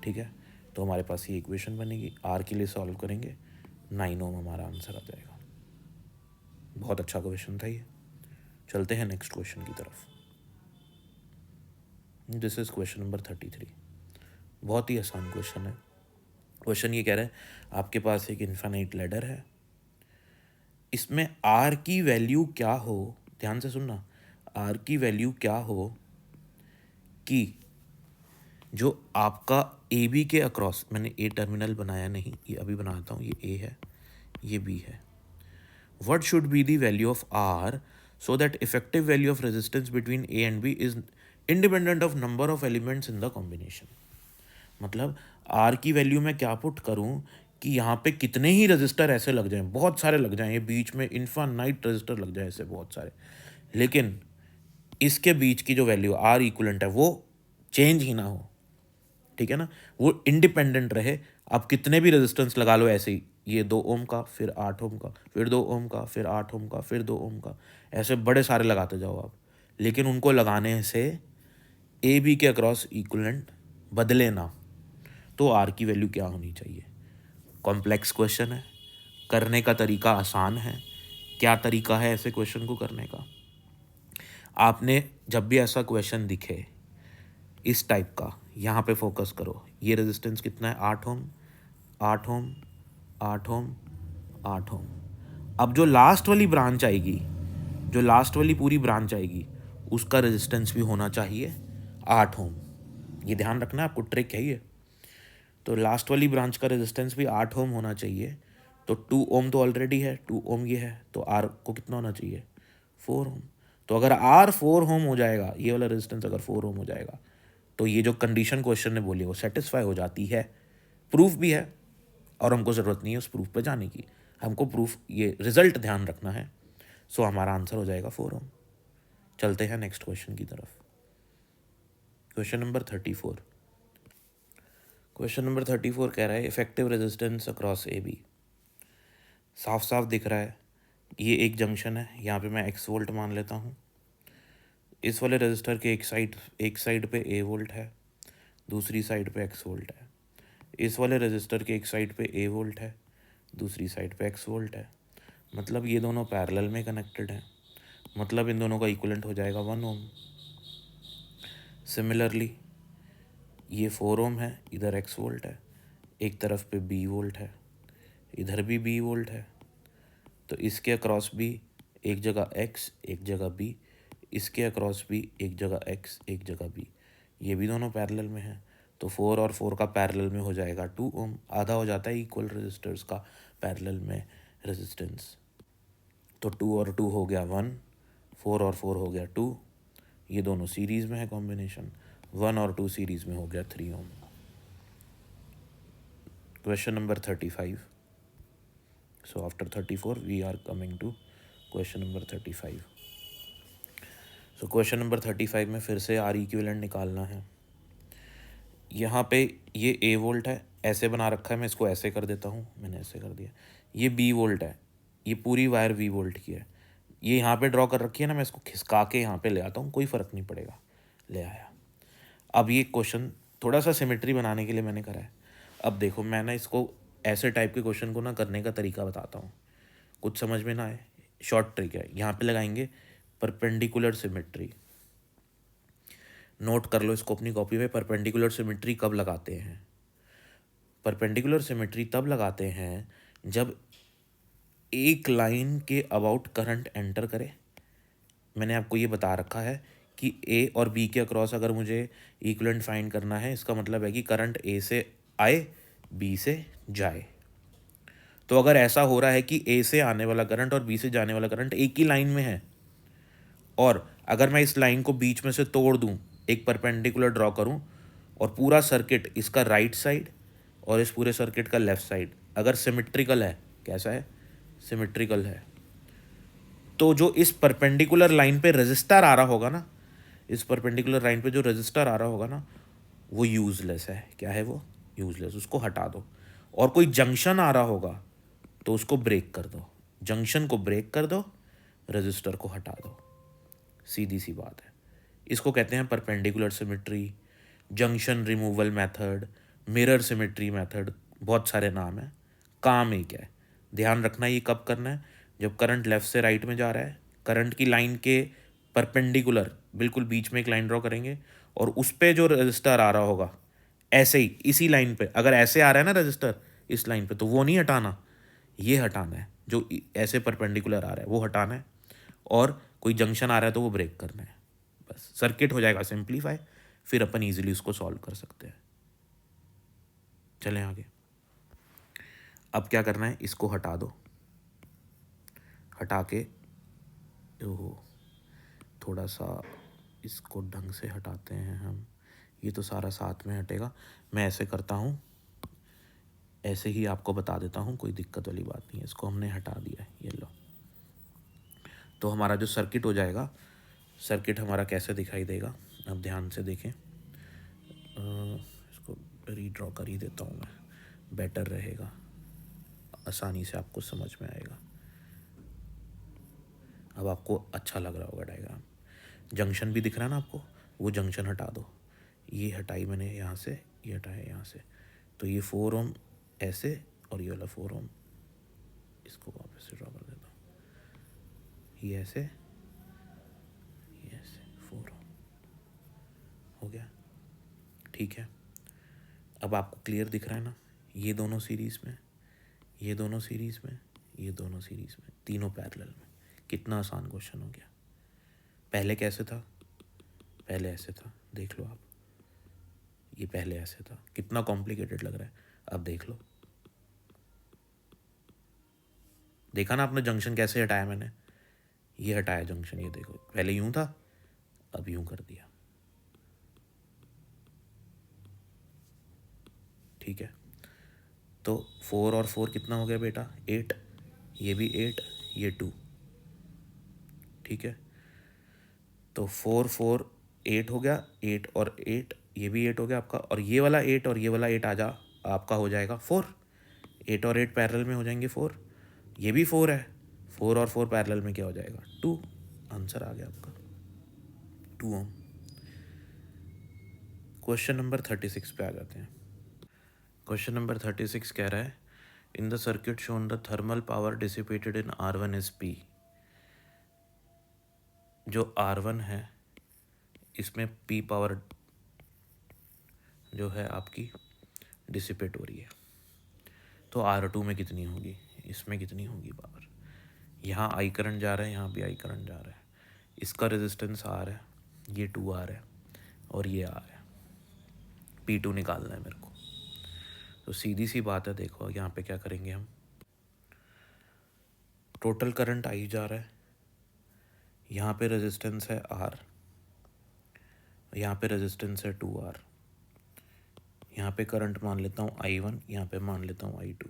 ठीक है, तो हमारे पास ये इक्वेशन बनेगी, आर के लिए सॉल्व करेंगे, 9 ओम हमारा आंसर आ जाएगा। बहुत अच्छा क्वेश्चन था ये। चलते हैं नेक्स्ट क्वेश्चन की तरफ। This is question number 33। बहुत ही आसान क्वेश्चन है। क्वेश्चन ये कह रहा है आपके पास एक इन्फिनिट लैडर है, इसमें आर की वैल्यू क्या हो, ध्यान से सुनना, आर की वैल्यू क्या हो कि जो आपका ए बी के अक्रॉस, मैंने ए टर्मिनल बनाया नहीं, ये अभी बनाता हूँ, ये ए है, ये बी है। What should be the value of R so that effective value of resistance between A and B is independent of number of elements in the combination. मतलब आर की वैल्यू मैं क्या पुट करूँ कि यहाँ पे कितने ही रजिस्टर ऐसे लग जाएं, बहुत सारे लग जाएं, ये बीच में इन्फिनिट रजिस्टर लग जाए ऐसे बहुत सारे, लेकिन इसके बीच की जो वैल्यू आर इक्वलेंट है वो चेंज ही ना हो। ठीक है ना, वो इंडिपेंडेंट रहे। आप कितने भी रेजिस्टेंस लगा लो ऐसे ही, ये 2 ओम का, फिर 8 ओम का, फिर 2 ओम का, फिर 8 ओम का, फिर 2 ओम का, ऐसे बड़े सारे लगाते जाओ आप, लेकिन उनको लगाने से ए बी के अक्रॉस इक्वलेंट बदले ना। तो आर की वैल्यू क्या होनी चाहिए? कॉम्प्लेक्स क्वेश्चन है, करने का तरीका आसान है। क्या तरीका है ऐसे क्वेश्चन को करने का? आपने जब भी ऐसा क्वेश्चन दिखे इस टाइप का, यहाँ पे फोकस करो। ये रेजिस्टेंस कितना है? 8 ओम, 8 ओम, 8 ओम, 8 ओम। अब जो लास्ट वाली ब्रांच आएगी, जो लास्ट वाली पूरी ब्रांच आएगी, उसका रेजिस्टेंस भी होना चाहिए 8 ओम। ये ध्यान रखना, आपको ट्रिक है ये। तो लास्ट वाली ब्रांच का रेजिस्टेंस भी 8 ओम होना चाहिए। तो 2 ओम तो ऑलरेडी है, 2 ओम ये है, तो आर को कितना होना चाहिए? 4 ओम। तो अगर आर 4 ओम हो जाएगा, ये वाला रेजिस्टेंस अगर 4 ओम हो जाएगा, तो ये जो कंडीशन क्वेश्चन ने बोली वो सेटिस्फाई हो जाती है। प्रूफ भी है, और हमको ज़रूरत नहीं है उस प्रूफ पे जाने की, हमको प्रूफ, ये रिजल्ट ध्यान रखना है। सो हमारा आंसर हो जाएगा 4 ओम। चलते हैं नेक्स्ट क्वेश्चन की तरफ। Question number 34। क्वेश्चन नंबर 34 कह रहा है effective resistance across A B. साफ साफ दिख रहा है, ये एक जंक्शन है, यहाँ पे मैं एक्स वोल्ट मान लेता हूँ। इस वाले रजिस्टर के एक साइड पे ए वोल्ट है, दूसरी साइड पे एक्स वोल्ट है। इस वाले रजिस्टर के एक साइड पे ए वोल्ट है, दूसरी साइड पे एक्स वोल्ट है। मतलब ये दोनों पैरेलल में कनेक्टेड हैं, मतलब इन दोनों का इक्विवेलेंट हो जाएगा 1 ओम। सिमिलरली ये 4 ओम है, इधर एक्स वोल्ट है, एक तरफ पे बी वोल्ट है, इधर भी बी वोल्ट है, तो इसके अक्रॉस भी एक जगह एक्स एक जगह बी, इसके अक्रॉस भी एक जगह एक्स एक जगह बी, ये भी दोनों पैरेलल में हैं। तो 4 और 4 का पैरेलल में हो जाएगा 2 ओम, आधा हो जाता है इक्वल रेजिस्टर्स का पैरेलल में रेजिस्टेंस। तो 2 और 2 हो गया 1, 4 और 4 हो गया 2, ये दोनों सीरीज़ में है कॉम्बिनेशन, 1 और 2 सीरीज़ में हो गया 3 ohm. Question number 35। So after 34 we are coming to question number 35. So question number 35 में फिर से आर इक्विवेलेंट निकालना है। यहाँ पे ये ए वोल्ट है, ऐसे बना रखा है, मैं इसको ऐसे कर देता हूँ, मैंने ऐसे कर दिया। ये बी वोल्ट है, ये पूरी वायर वी वोल्ट की है, ये यहाँ पे ड्रॉ कर रखी है ना, मैं इसको खिसका के यहाँ पे ले आता हूँ, कोई फ़र्क नहीं पड़ेगा, ले आया। अब ये क्वेश्चन थोड़ा सा सिमेट्री बनाने के लिए मैंने करा है। अब देखो, मैं ना इसको ऐसे टाइप के क्वेश्चन को ना करने का तरीका बताता हूँ, कुछ समझ में ना आए, शॉर्ट ट्रिक है। यहाँ पे लगाएंगे परपेंडिकुलर सिमेट्री, नोट कर लो इसको अपनी कॉपी में। परपेंडिकुलर सिमेट्री कब लगाते हैं? परपेंडिकुलर सिमेट्री तब लगाते हैं जब एक लाइन के अबाउट करंट एंटर करे। मैंने आपको ये बता रखा है कि ए और बी के अक्रॉस अगर मुझे इक्विवेलेंट फाइंड करना है, इसका मतलब है कि करंट ए से आए, बी से जाए। तो अगर ऐसा हो रहा है कि ए से आने वाला करंट और बी से जाने वाला करंट एक ही लाइन में है, और अगर मैं इस लाइन को बीच में से तोड़ दूं, एक परपेंडिकुलर ड्रॉ करूं, और पूरा सर्किट इसका राइट साइड और इस पूरे सर्किट का लेफ्ट साइड अगर सिमेट्रिकल है, कैसा है, सिमेट्रिकल है, तो जो इस परपेंडिकुलर लाइन पे रेजिस्टर आ रहा होगा ना, इस परपेंडिकुलर लाइन पे जो रेजिस्टर आ रहा होगा ना, वो यूजलेस है। क्या है वो? यूजलेस। उसको हटा दो। और कोई जंक्शन आ रहा होगा तो उसको ब्रेक कर दो, जंक्शन को ब्रेक कर दो, रेजिस्टर को हटा दो। सीधी सी बात है। इसको कहते हैं perpendicular symmetry, junction removal method, mirror symmetry method, बहुत सारे नाम हैं। काम एक है। ध्यान रखना ये कब करना है, जब करंट लेफ्ट से राइट में जा रहा है, करंट की लाइन के परपेंडिकुलर बिल्कुल बीच में एक लाइन ड्रॉ करेंगे, और उस पर जो रजिस्टर आ रहा होगा ऐसे ही इसी लाइन पे, अगर ऐसे आ रहा है ना रजिस्टर इस लाइन पे, तो वो नहीं हटाना, ये हटाना है। जो ऐसे परपेंडिकुलर आ रहा है वो हटाना है, और कोई जंक्शन आ रहा है तो वो ब्रेक करना है। बस सर्किट हो जाएगा सिंप्लीफाई, फिर अपन इजीली उसको सॉल्व कर सकते हैं। चलें आगे। अब क्या करना है, इसको हटा दो, हटा के ओहो थोड़ा सा इसको ढंग से हटाते हैं हम। ये तो सारा साथ में हटेगा। मैं ऐसे करता हूँ, ऐसे ही आपको बता देता हूँ, कोई दिक्कत वाली बात नहीं है। इसको हमने हटा दिया है, ये लो। तो हमारा जो सर्किट हो जाएगा, सर्किट हमारा कैसे दिखाई देगा, अब ध्यान से देखें। इसको रीड्रॉ कर ही देता हूँ मैं, बेटर रहेगा, आसानी से आपको समझ में आएगा। अब आपको अच्छा लग रहा होगा डायग्राम। जंक्शन भी दिख रहा है ना आपको, वो जंक्शन हटा दो। ये हटाई मैंने यहाँ से, ये हटाया यहाँ से, तो ये 4 ओम ऐसे, और ये वाला 4 ओम इसको वापस से ड्रॉ कर देता हूँ, ये ऐसे, ये ऐसे 4 ओम हो गया। ठीक है, अब आपको क्लियर दिख रहा है ना, ये दोनों सीरीज़ में, ये दोनों सीरीज़ में, ये दोनों सीरीज़ में, तीनों पैरेलल में। कितना आसान क्वेश्चन हो गया। पहले कैसे था, पहले ऐसे था, देख लो आप, ये पहले ऐसे था, कितना कॉम्प्लिकेटेड लग रहा है। अब देख लो, देखा ना आपने जंक्शन कैसे हटाया मैंने, ये हटाया जंक्शन, ये देखो पहले यूं था, अब यूं कर दिया। ठीक है, तो 4 और 4 कितना हो गया बेटा, 8, ये भी 8, ये 2। ठीक है, तो 4 4 8 हो गया, 8 और 8, ये भी 8 हो गया आपका, और ये वाला 8 और ये वाला 8 आपका हो जाएगा 4। 8 और 8 पैरेलल में हो जाएंगे 4, ये भी 4 है, 4 और 4 पैरेलल में क्या हो जाएगा, 2। आंसर आ गया आपका 2 ओम। क्वेश्चन नंबर 36 पे आ जाते हैं। क्वेश्चन नंबर 36 कह रहा है, इन the circuit shown the thermal power dissipated in R1 is P। जो R1 है इसमें P पावर जो है आपकी डिसिपेट हो रही है, तो R2 में कितनी होगी, इसमें कितनी होगी पावर। यहाँ I करंट जा रहा है, यहाँ भी I करंट जा रहा है, इसका रेजिस्टेंस R है, ये 2R है, और ये R है। P2 निकालना है मेरे को। तो सीधी सी बात है, देखो यहाँ पे क्या करेंगे हम, टोटल करंट I जा रहा है, यहाँ पे रेजिस्टेंस है R, यहाँ पे रेजिस्टेंस है 2R, यहाँ पे करंट मान लेता हूँ I1, यहाँ पे मान लेता हूँ I2।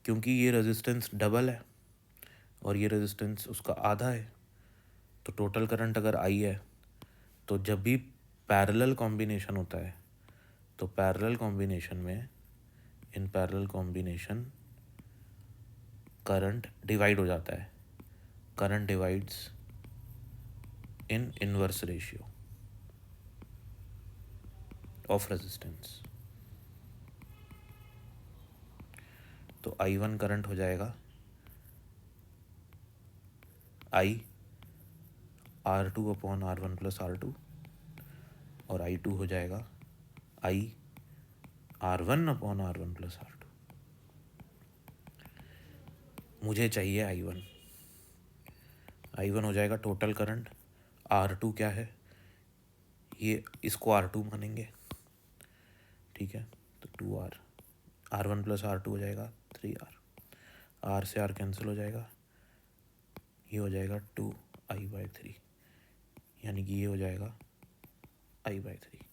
क्योंकि ये रेजिस्टेंस डबल है और ये रेजिस्टेंस उसका आधा है, तो टोटल करंट अगर I है, तो जब भी पैरेलल कॉम्बिनेशन होता है, तो पैरेलल कॉम्बिनेशन में, in parallel combination current divide हो जाता है, current divides in inverse ratio of resistance. तो I1 करंट हो जाएगा I R2 upon R1 plus R2, और I2 हो जाएगा I R1 upon R1 plus R2। मुझे चाहिए I1 हो जाएगा टोटल करंट R2 क्या है, ये इसको R2 मानेंगे, ठीक है। तो 2R, R1 प्लस R2 हो जाएगा 3R, R से R कैंसिल हो जाएगा, ये हो जाएगा 2I/3, यानी कि ये हो जाएगा I/3,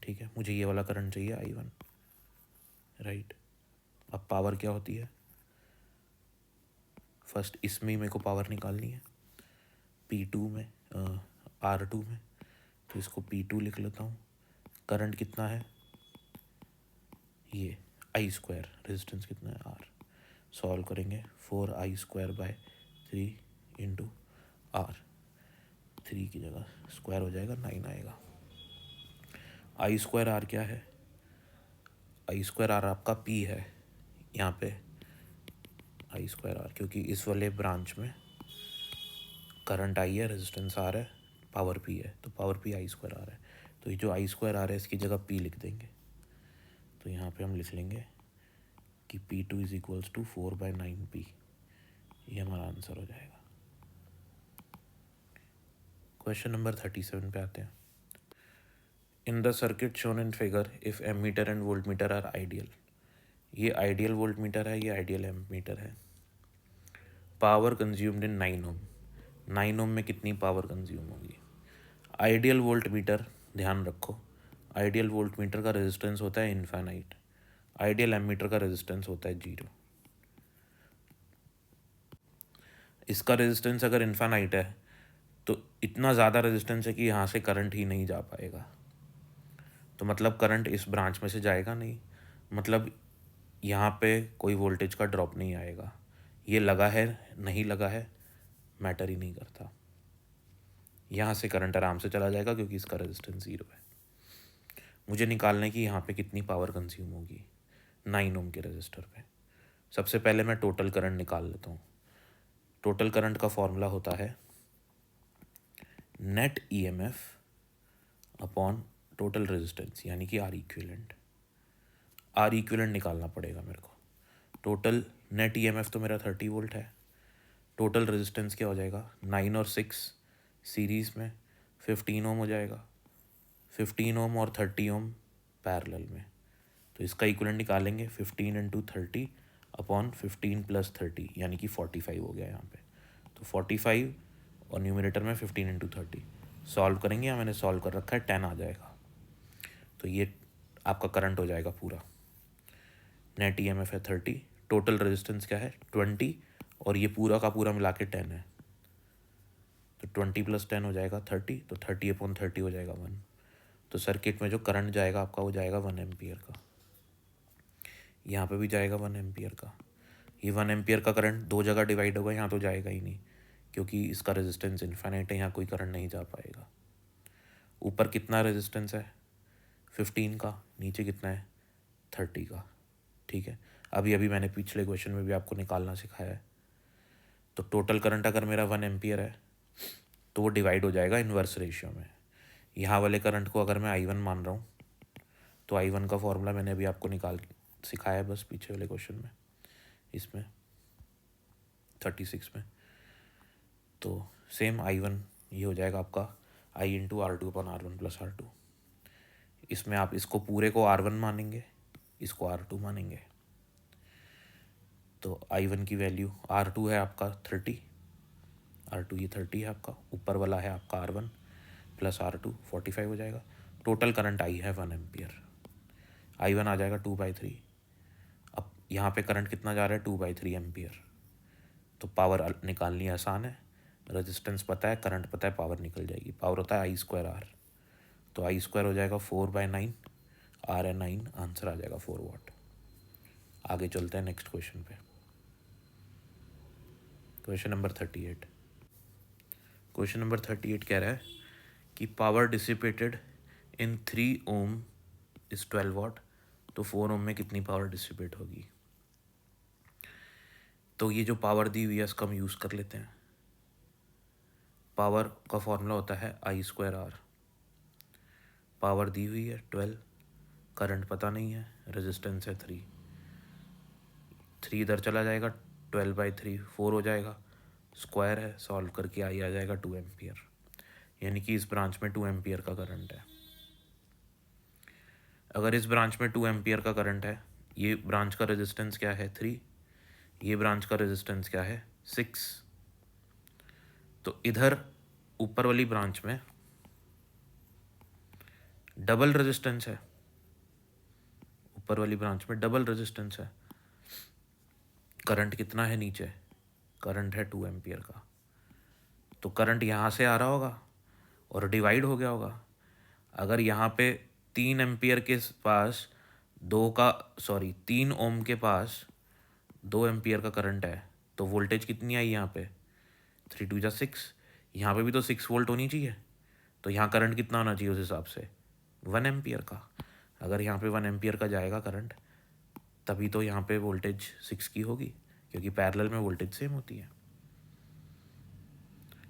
ठीक है। मुझे ये वाला करंट चाहिए I1, राइट। अब पावर क्या होती है, फर्स्ट इसमें ही मेरे को पावर निकालनी है, P2 में R2 में, तो इसको P2 लिख लेता हूँ। करंट कितना है, ये I², रेजिस्टेंस कितना है R, सॉल्व करेंगे 4I²/3 इंटू R, 3 की जगह स्क्वायर हो जाएगा 9 आएगा। I²R क्या है, I²R आपका P है यहाँ पे, I²R, क्योंकि इस वाले ब्रांच में करंट I है, रेजिस्टेंस R है, पावर P है, तो पावर P I²R है। तो ये जो I²R है इसकी जगह P लिख देंगे, तो यहाँ पे हम लिख लेंगे कि P2 = 4/9P, ये हमारा आंसर हो जाएगा। क्वेश्चन नंबर 37 पे आते हैं। In the circuit shown in figure if ammeter and voltmeter are ideal, ये आइडियल वोल्ट मीटर है, ये आइडियल एम्प मीटर है। Power consumed in 9 ohm, 9 ohm में कितनी पावर कंज्यूम होगी। आइडियल वोल्ट मीटर, ध्यान रखो, आइडियल वोल्ट मीटर का रेजिस्टेंस होता है इनफाइनाइट, आइडियल एमीटर का रेजिस्टेंस होता है 0। इसका रेजिस्टेंस अगर इनफाइनाइट है तो इतना ज़्यादा रेजिस्टेंस है कि यहाँ से करंट ही नहीं जा पाएगा, तो मतलब करंट इस ब्रांच में से जाएगा नहीं, मतलब यहाँ पे कोई वोल्टेज का ड्रॉप नहीं आएगा। ये लगा है नहीं लगा है मैटर ही नहीं करता, यहाँ से करंट आराम से चला जाएगा क्योंकि इसका रेजिस्टेंस 0 है। मुझे निकालना है कि यहाँ पे कितनी पावर कंज्यूम होगी 9 ओम के रजिस्टर पे। सबसे पहले मैं टोटल करंट निकाल लेता हूँ। टोटल करंट का फॉर्मूला होता है net EMF upon total resistance, यानी कि R इक्विवेलेंट। R इक्विवेलेंट निकालना पड़ेगा मेरे को। टोटल नेट EMF तो मेरा 30 वोल्ट है, टोटल रेजिस्टेंस क्या हो जाएगा, 9 और 6 सीरीज़ में 15 ओम हो जाएगा, 15 ओम और 30 ओम पैरेलल में, तो इसका इक्विवेलेंट निकालेंगे 15 × 30 अपॉन 15 + 30, यानी कि 45 हो गया यहाँ पे। तो 45 और न्यूमरेटर में 15 × 30 सॉल्व करेंगे, या मैंने सॉल्व कर रखा है, 10 आ जाएगा। तो ये आपका करंट हो जाएगा पूरा। नेट EMF है 30, टोटल रेजिस्टेंस क्या है 20, और ये पूरा का पूरा मिला के 10 है, तो 20 + 10 हो जाएगा 30, तो 30/30 हो जाएगा 1। तो सर्किट में जो करंट जाएगा आपका वो जाएगा 1 एम्पियर का, यहाँ पे भी जाएगा 1 एम्पियर का। ये 1 एम्पियर का करंट दो जगह डिवाइड होगा, यहाँ तो जाएगा ही नहीं क्योंकि इसका रेजिस्टेंस इनफाइनाइट है, यहाँ कोई करंट नहीं जा पाएगा। ऊपर कितना रेजिस्टेंस है 15 का, नीचे कितना है 30 का, ठीक है। अभी अभी मैंने पिछले क्वेश्चन में भी आपको निकालना सिखाया है। तो टोटल करंट अगर मेरा 1 एम्पियर है तो वो डिवाइड हो जाएगा इन्वर्स रेशियो में। यहाँ वाले करंट को अगर मैं I1 मान रहा हूँ तो I1 का फॉर्मूला मैंने अभी आपको निकाल सिखाया है बस पीछे वाले क्वेश्चन में, इसमें 36 में। तो सेम I1 ये हो जाएगा आपका I × R2/R1 + R2। इसमें आप इसको पूरे को R1 मानेंगे, इसको R2 मानेंगे, तो I1 की वैल्यू, R2 है आपका 30, R2 ये 30 है आपका, ऊपर वाला है आपका R1 + R2 45 हो जाएगा। टोटल करंट I है 1 एम्पियर, I1 आ जाएगा 2/3। अब यहाँ पे करंट कितना जा रहा है 2/3 एम्पियर, तो पावर निकालनी आसान है, रेजिस्टेंस पता है, करंट पता है, पावर निकल जाएगी। पावर होता है I²R, तो I² हो जाएगा 4/9, R है 9, आंसर आ जाएगा 4 वाट। आगे चलते हैं नेक्स्ट क्वेश्चन पे। Question number 38। क्वेश्चन नंबर 38 कह रहा है कि power dissipated in 3 ohm is 12 watt, तो 4 ओम में कितनी पावर डिसिपेट होगी। तो ये जो पावर दी हुई है इसका हम यूज़ कर लेते हैं। पावर का फॉर्मूला होता है I²R। पावर दी हुई है 12, करंट पता नहीं है, रेजिस्टेंस है 3 इधर चला जाएगा, 12/3 4 हो जाएगा, स्क्वायर है, सॉल्व करके आई आ जाएगा 2 एम्पियर, यानी कि इस ब्रांच में 2 एम्पियर का करंट है। अगर इस ब्रांच में 2 एम्पियर का करंट है, ये ब्रांच का रेजिस्टेंस क्या है 3, ये ब्रांच का रेजिस्टेंस क्या है 6, तो इधर ऊपर वाली ब्रांच में डबल रेजिस्टेंस है, ऊपर वाली ब्रांच में डबल रेजिस्टेंस है। करंट कितना है नीचे, करंट है 2 एम्पियर का, तो करंट यहाँ से आ रहा होगा और डिवाइड हो गया होगा। अगर यहाँ पे 3 एम्पियर के पास 3 ओम के पास 2 एम्पियर का करंट है, तो वोल्टेज कितनी आई यहाँ पे 3 2 जा 6, यहाँ पे भी तो 6 वोल्ट होनी चाहिए, तो यहाँ करंट कितना होना चाहिए उस हिसाब से 1 एम्पियर का। अगर यहाँ पे 1 एम्पियर का जाएगा करंट, तभी तो यहाँ पे वोल्टेज 6 की होगी, क्योंकि पैरेलल में वोल्टेज सेम होती है।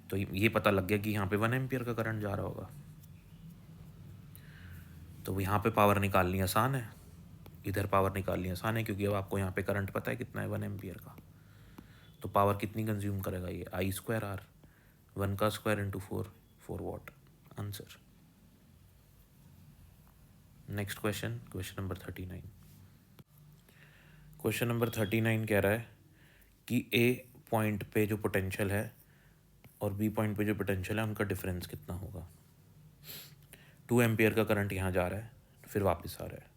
तो ये पता लग गया कि यहाँ पे 1 एम्पियर का करंट जा रहा होगा। तो यहाँ पे पावर निकालनी आसान है, इधर पावर निकालनी आसान है, क्योंकि अब आपको यहाँ पे करंट पता है कितना है 1 एम्पियर का। तो पावर कितनी कंज्यूम करेगा ये I²R, 1 का square into 4 what, answer. Next question, question number 39। Question number 39 कह रहा है कि ए पॉइंट पे जो पोटेंशियल है और बी पॉइंट पे जो पोटेंशियल है उनका डिफरेंस कितना होगा। 2 एम्पियर का करंट यहाँ जा रहा है, फिर वापस आ रहा है।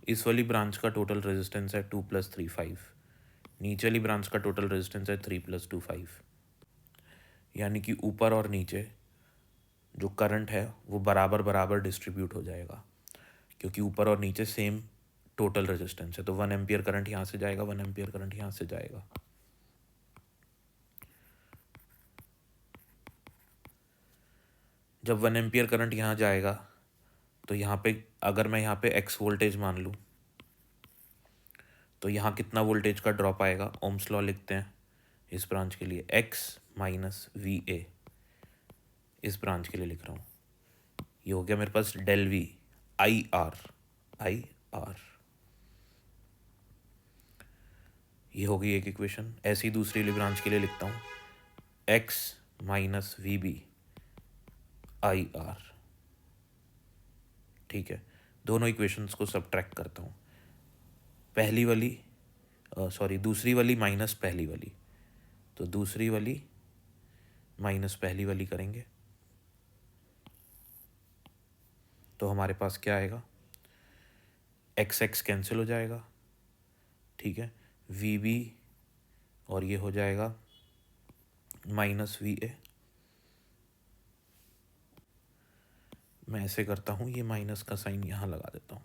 इस वाली ब्रांच का टोटल रेजिस्टेंस है 2 + 3 5, नीचे वाली ब्रांच का टोटल रेजिस्टेंस है 3 + 2 5, यानी कि ऊपर और नीचे जो करंट है वो बराबर बराबर डिस्ट्रीब्यूट हो जाएगा, क्योंकि ऊपर और नीचे सेम टोटल रेजिस्टेंस है। तो 1 एम्पियर करंट यहाँ से जाएगा, 1 एम्पियर करंट यहाँ से जाएगा। जब 1 एम्पियर करंट यहाँ जाएगा, तो यहाँ पे अगर मैं यहाँ पे x वोल्टेज मान लूँ, तो यहाँ कितना वोल्टेज का ड्रॉप आएगा, ओम्स लॉ लिखते हैं इस ब्रांच के लिए, x - VA, इस ब्रांच के लिए लिख रहा हूँ। ये हो गया मेरे पास del V IR। ये हो गई एक इक्वेशन। ऐसे ही दूसरी वाली ब्रांच के लिए लिखता हूँ x - VB IR। ठीक है, दोनों इक्वेशंस को सबट्रैक्ट करता हूँ, दूसरी वाली माइनस पहली वाली, तो दूसरी वाली माइनस पहली वाली करेंगे तो हमारे पास क्या आएगा, x कैंसिल हो जाएगा, ठीक है, VB और ये हो जाएगा -VA। मैं ऐसे करता हूँ, ये माइनस का साइन यहाँ लगा देता हूँ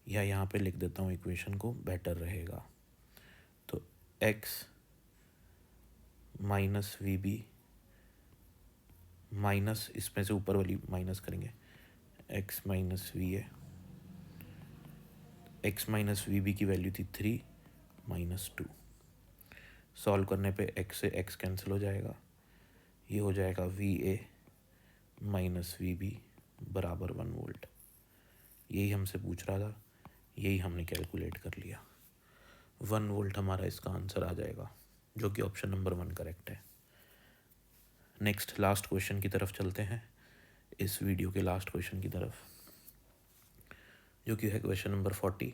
या यहाँ पे लिख देता हूँ, इक्वेशन को बेटर रहेगा। तो x - VB माइनस, इसमें से ऊपर वाली माइनस करेंगे, x - VA, x - VB की वैल्यू थी 3 - 2, सॉल्व करने पे x से x कैंसिल हो जाएगा, ये हो जाएगा VA - VB बराबर 1 वोल्ट। यही हमसे पूछ रहा था, यही हमने कैलकुलेट कर लिया, 1 वोल्ट हमारा इसका आंसर आ जाएगा, जो कि ऑप्शन नंबर 1 करेक्ट है। नेक्स्ट लास्ट क्वेश्चन की तरफ चलते हैं, इस वीडियो के लास्ट क्वेश्चन की तरफ, जो कि है क्वेश्चन नंबर 40।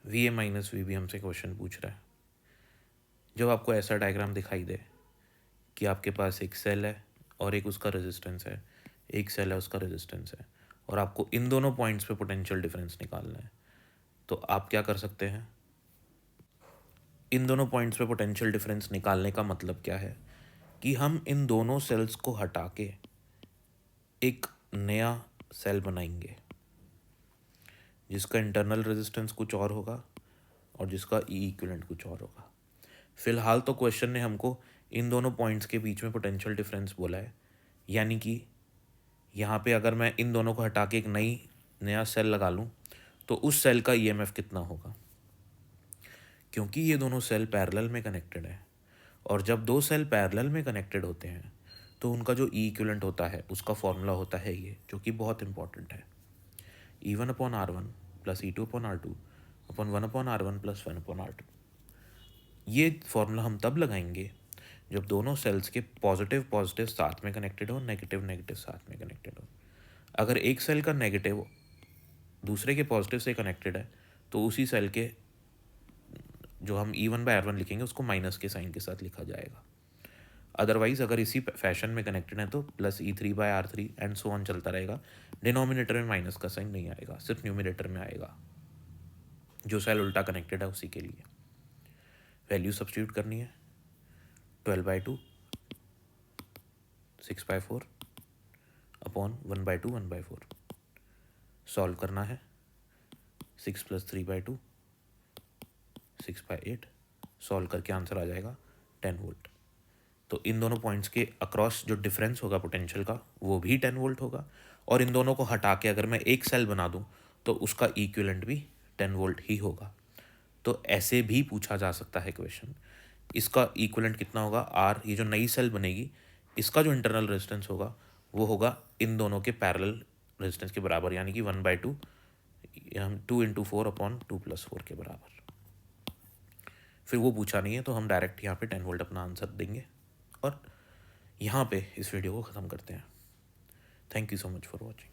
VA - VB हमसे क्वेश्चन पूछ रहा है, जब आपको ऐसा डायग्राम दिखाई दे कि आपके पास एक सेल है और एक उसका रेजिस्टेंस है, एक सेल है उसका रेजिस्टेंस है, और आपको इन दोनों पॉइंट्स पे पोटेंशियल डिफरेंस निकालना है, तो आप क्या कर सकते हैं। इन दोनों पॉइंट्स पे पोटेंशियल डिफरेंस निकालने का मतलब क्या है कि हम इन दोनों सेल्स को हटा के एक नया सेल बनाएंगे, जिसका इंटरनल रेजिस्टेंस कुछ और होगा और जिसका ई इक्विवेलेंट कुछ और होगा। फिलहाल तो क्वेश्चन ने हमको इन दोनों पॉइंट्स के बीच में पोटेंशियल डिफरेंस बोला है, यानी कि यहाँ पे अगर मैं इन दोनों को हटा के एक नया सेल लगा लूँ तो उस सेल का ईएमएफ कितना होगा, क्योंकि ये दोनों सेल पैरेलल में कनेक्टेड है, और जब दो सेल पैरेलल में कनेक्टेड होते हैं तो उनका जो ई इक्विवेलेंट होता है उसका फॉर्मूला होता है ये, जो कि बहुत इंपॉर्टेंट है, E1/R1 + E2/R2 / 1/R1 + 1/R2। ये फॉर्मूला हम तब लगाएंगे जब दोनों सेल्स के पॉजिटिव पॉजिटिव साथ में कनेक्टेड हो, नेगेटिव नेगेटिव साथ में कनेक्टेड हो। अगर एक सेल का नेगेटिव दूसरे के पॉजिटिव से कनेक्टेड है तो उसी सेल के जो हम E1/R1 लिखेंगे उसको माइनस के साइन के साथ लिखा जाएगा। अदरवाइज अगर इसी फैशन में कनेक्टेड है तो +E3/R3 एंड सो ऑन चलता रहेगा। डिनोमिनेटर में माइनस का साइन नहीं आएगा, सिर्फ न्यूमिनेटर में आएगा। जो सेल उल्टा कनेक्टेड है उसी के लिए वैल्यू सब्स्टिट्यूट करनी है। 12/2 6/4 अपॉन 1/2 1/4 सॉल्व करना है। 6 + 3/2 6/8 सॉल्व करके आंसर आ जाएगा 10 वोल्ट। तो इन दोनों पॉइंट्स के अक्रॉस जो डिफरेंस होगा पोटेंशियल का वो भी 10 वोल्ट होगा, और इन दोनों को हटा के अगर मैं एक सेल बना दूं तो उसका इक्विवेलेंट भी 10 वोल्ट ही होगा। तो ऐसे भी पूछा जा सकता है क्वेश्चन। इसका इक्विवेलेंट कितना होगा, आर, ये जो नई सेल बनेगी इसका जो इंटरनल रेजिस्टेंस होगा वो होगा इन दोनों के पैरेलल रेजिस्टेंस के बराबर, यानी कि 1/2 हम 2 × 4 अपॉन 2 + 4 के बराबर। फिर वो पूछा नहीं है तो हम डायरेक्ट यहाँ पे 10 वोल्ट अपना आंसर देंगे और यहाँ पे इस वीडियो को ख़त्म करते हैं। Thank you so much for watching.